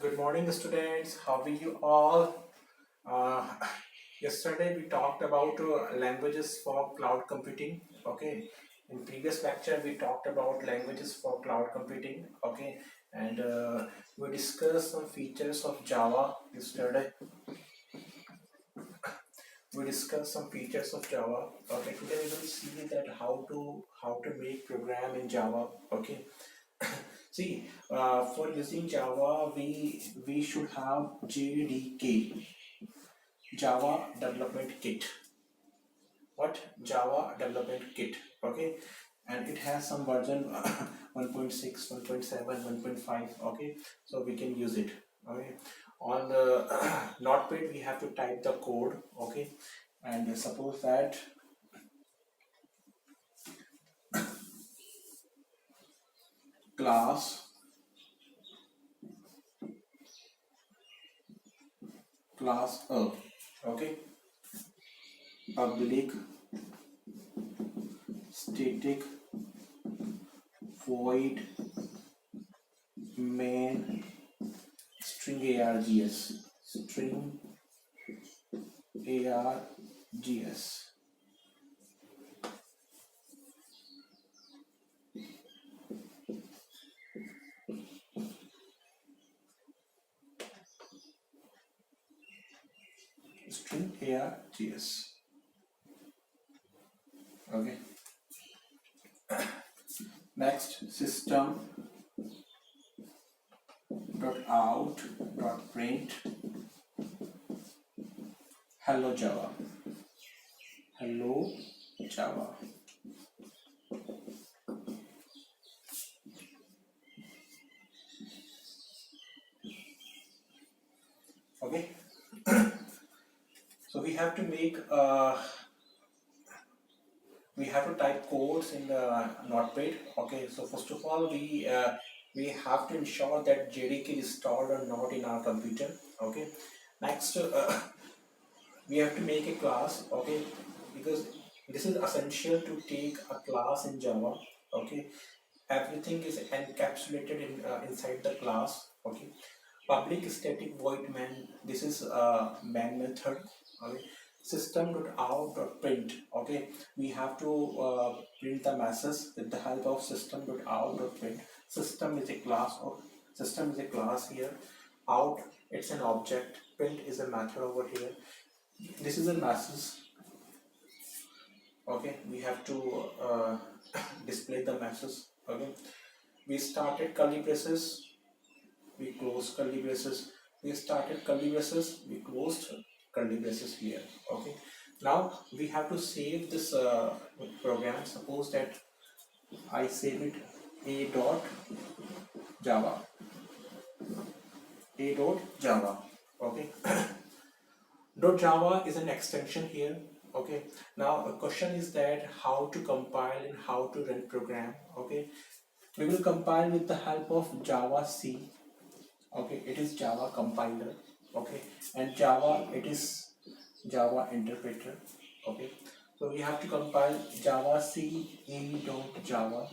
Good morning, students. How are you all? Uh, Yesterday we talked about languages for cloud computing. Okay. In previous lecture we talked about languages for cloud computing. Okay. And we discussed some features of Java yesterday. We discussed some features of Java. Okay. Today we will see that how to make program in Java. Okay. See, for using Java, we should have JDK, Java Development Kit. What? Java Development Kit. Okay, and it has some version 1.6, 1.7, 1.5. Okay, so we can use it. Okay, on the Notepad we have to type the code. Okay, and suppose that class class A. Okay, public static void main string args string args. String args. Okay, next system dot out dot print hello Java. Hello Java. Okay, so we have to type codes in the notepad. Okay, so first of all we have to ensure that JDK is installed or not in our computer. Okay, next we have to make a class. Okay, because this is essential to take a class in Java. Okay, everything is encapsulated in inside the class. Okay, public static void main, this is main method. Okay, system.out.print. Okay, we have to print the message with the help of system.out.print. System is a class, or system is a class here. Out, it's an object. Print is a method over here. This is a message. Okay, we have to display the message. Okay, we started curly braces, we close curly braces, we started curly braces, we closed curly braces here. Okay, now we have to save this program. Suppose that I save it a dot java, a dot java. Okay, dot java is an extension here. Okay, now the question is that how to compile and how to run program. Okay, we will compile with the help of java c. Okay, it is java compiler. Okay, and java, it is java interpreter. Okay, so we have to compile java c a dot java.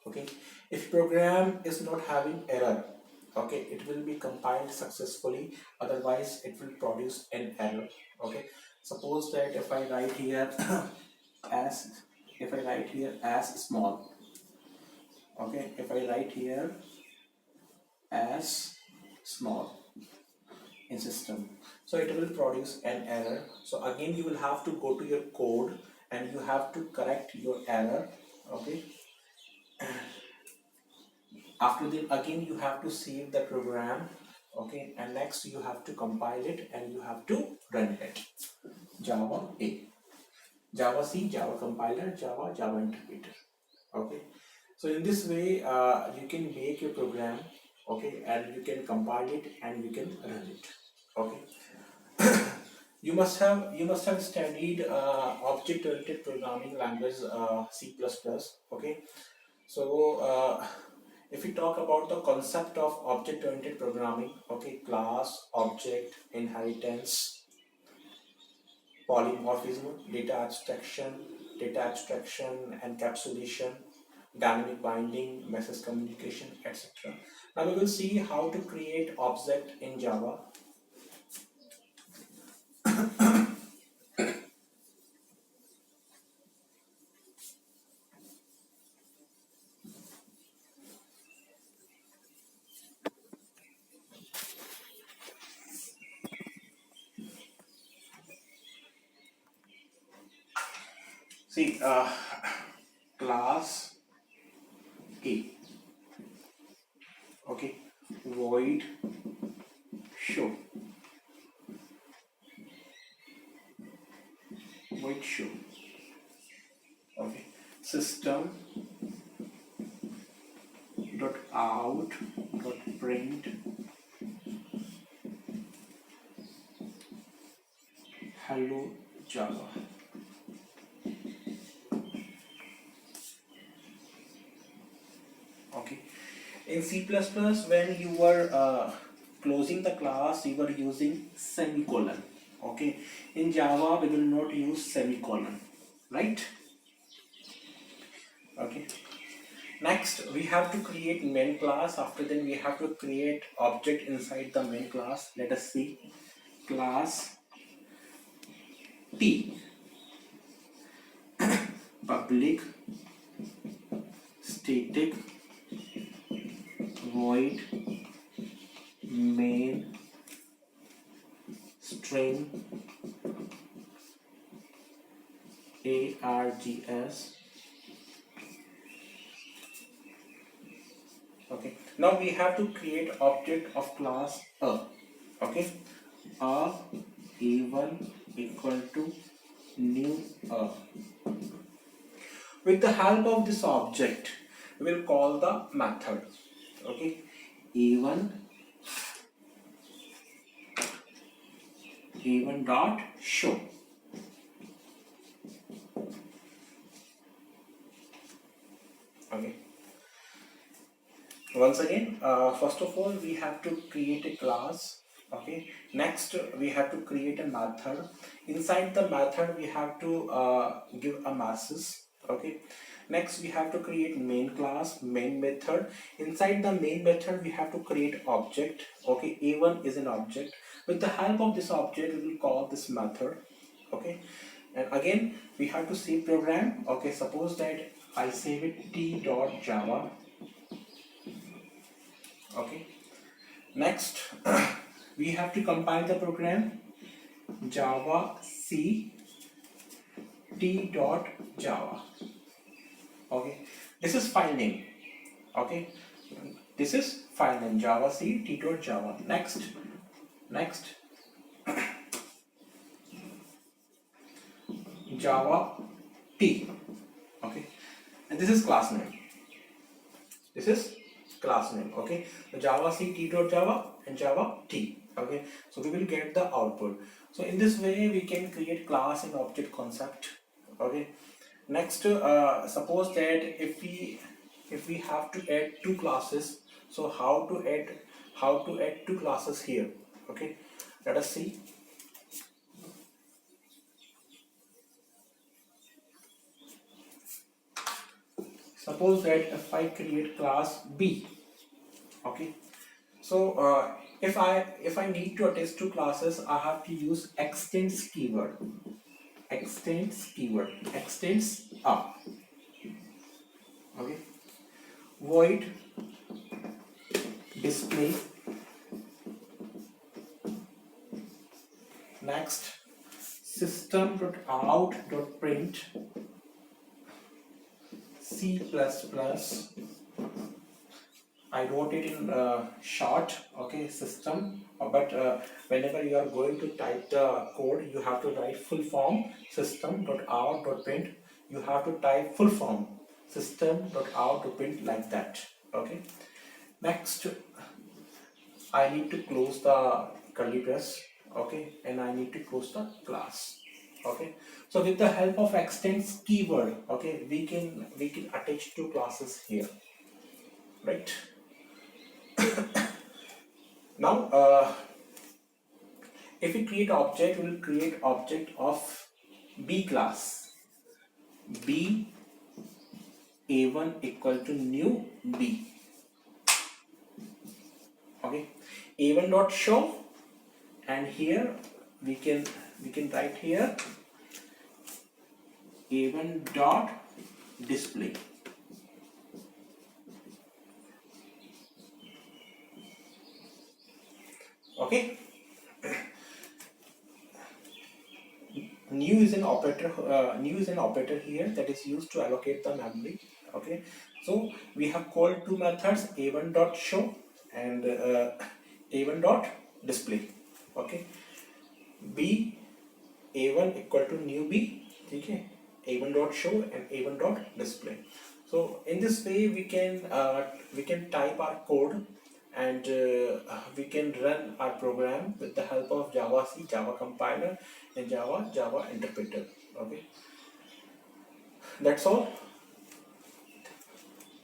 Okay, if program is not having error, okay, it will be compiled successfully, otherwise it will produce an error. Okay, suppose that if I write here as, if I write here as small. Okay, if I write here as small in system, so it will produce an error. So again you will have to go to your code and you have to correct your error. Okay, after that again you have to save the program. Okay, and next you have to compile it and you have to run it. Java a, java c, java compiler, java interpreter. Okay, so in this way you can make your program. Okay, and you can compile it and you can run it. Okay, you must have studied object oriented programming language, C++. Okay, so if we talk about the concept of object oriented programming, okay, class, object, inheritance, polymorphism, data abstraction, encapsulation, dynamic binding, message communication, etc. Now we will see how to create object in Java. See, class A, okay, void show, void show, okay, system dot out dot print hello Java. Okay, in C++, when you were closing the class, you were using semicolon. Okay, in Java we will not use semicolon, right? Okay, next we have to create main class. After then we have to create object inside the main class. Let us see, class T, public static void main string args. Okay, now we have to create object of class a. Okay, a1 equal to new a. With the help of this object we will call the method. Okay, a1 dot show. Okay, once again, first of all we have to create a class. Okay, next we have to create a method. Inside the method we have to give a message. Okay, next we have to create main class, main method. Inside the main method we have to create object. Okay, a1 is an object. With the help of this object we will call this method. Okay, and again we have to save program. Okay, suppose that I save it t.java. Okay, next we have to compile the program java c t.java. Okay, this is file name. Okay, this is file name java c t.java. Next java t. Okay, and this is class name. This is class name. Okay, the java c t.java and java t. Okay, so we will get the output. So in this way we can create class and object concept. Okay, next suppose that if we have to add two classes, so how to add two classes here. Okay, let us see. Suppose that if I create class B. Okay, so if I need to attach two classes, I have to use extends keyword. Extends up. Okay, void display. Next, system.out.print C++. I wrote it in short. Okay, system, but whenever you are going to type the code, you have to write full form system.out.print. You have to type full form system.out.print like that. Okay, next I need to close the curly brace. Okay, and I need to close the class. Okay, so with the help of extends keyword, okay, we can attach two classes here, right? Now if we create object, we will create object of B class. B A1 equal to new B. Okay, A1 dot show, and here we can write here A1 dot display. Okay, new is an operator. New is an operator here that is used to allocate the memory. Okay, so we have called two methods, A1 dot show and A1 dot display. Okay, B A1 equal to new B. Okay, A1 dot show and A1 dot display. So in this way we can type our code, and we can run our program with the help of Java C, Java compiler, and Java interpreter. Okay, that's all.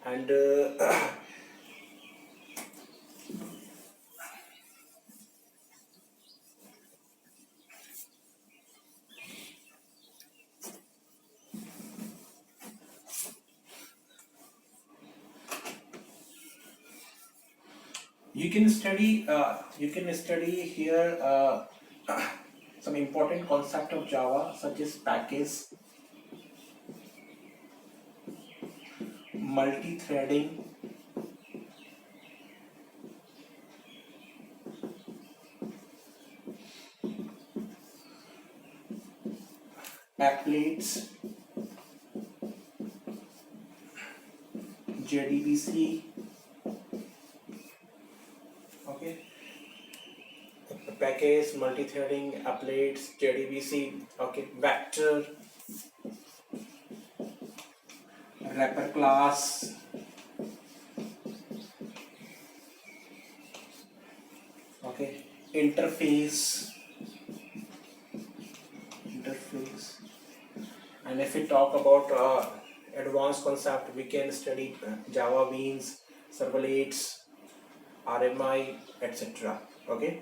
And you can study here some important concept of Java, such as package, multi-threading, applets, JDBC. Okay, package, multi-threading, applets, JDBC. Okay, vector, wrapper class. Okay, interface. And if we talk about advanced concept, we can study Java beans, servlets, RMI, etc. Okay,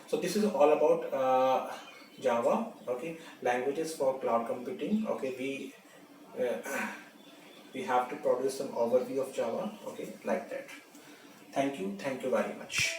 so this is all about Java. Okay, languages for cloud computing. Okay, we have to produce some overview of Java. Okay, like that. Thank you very much.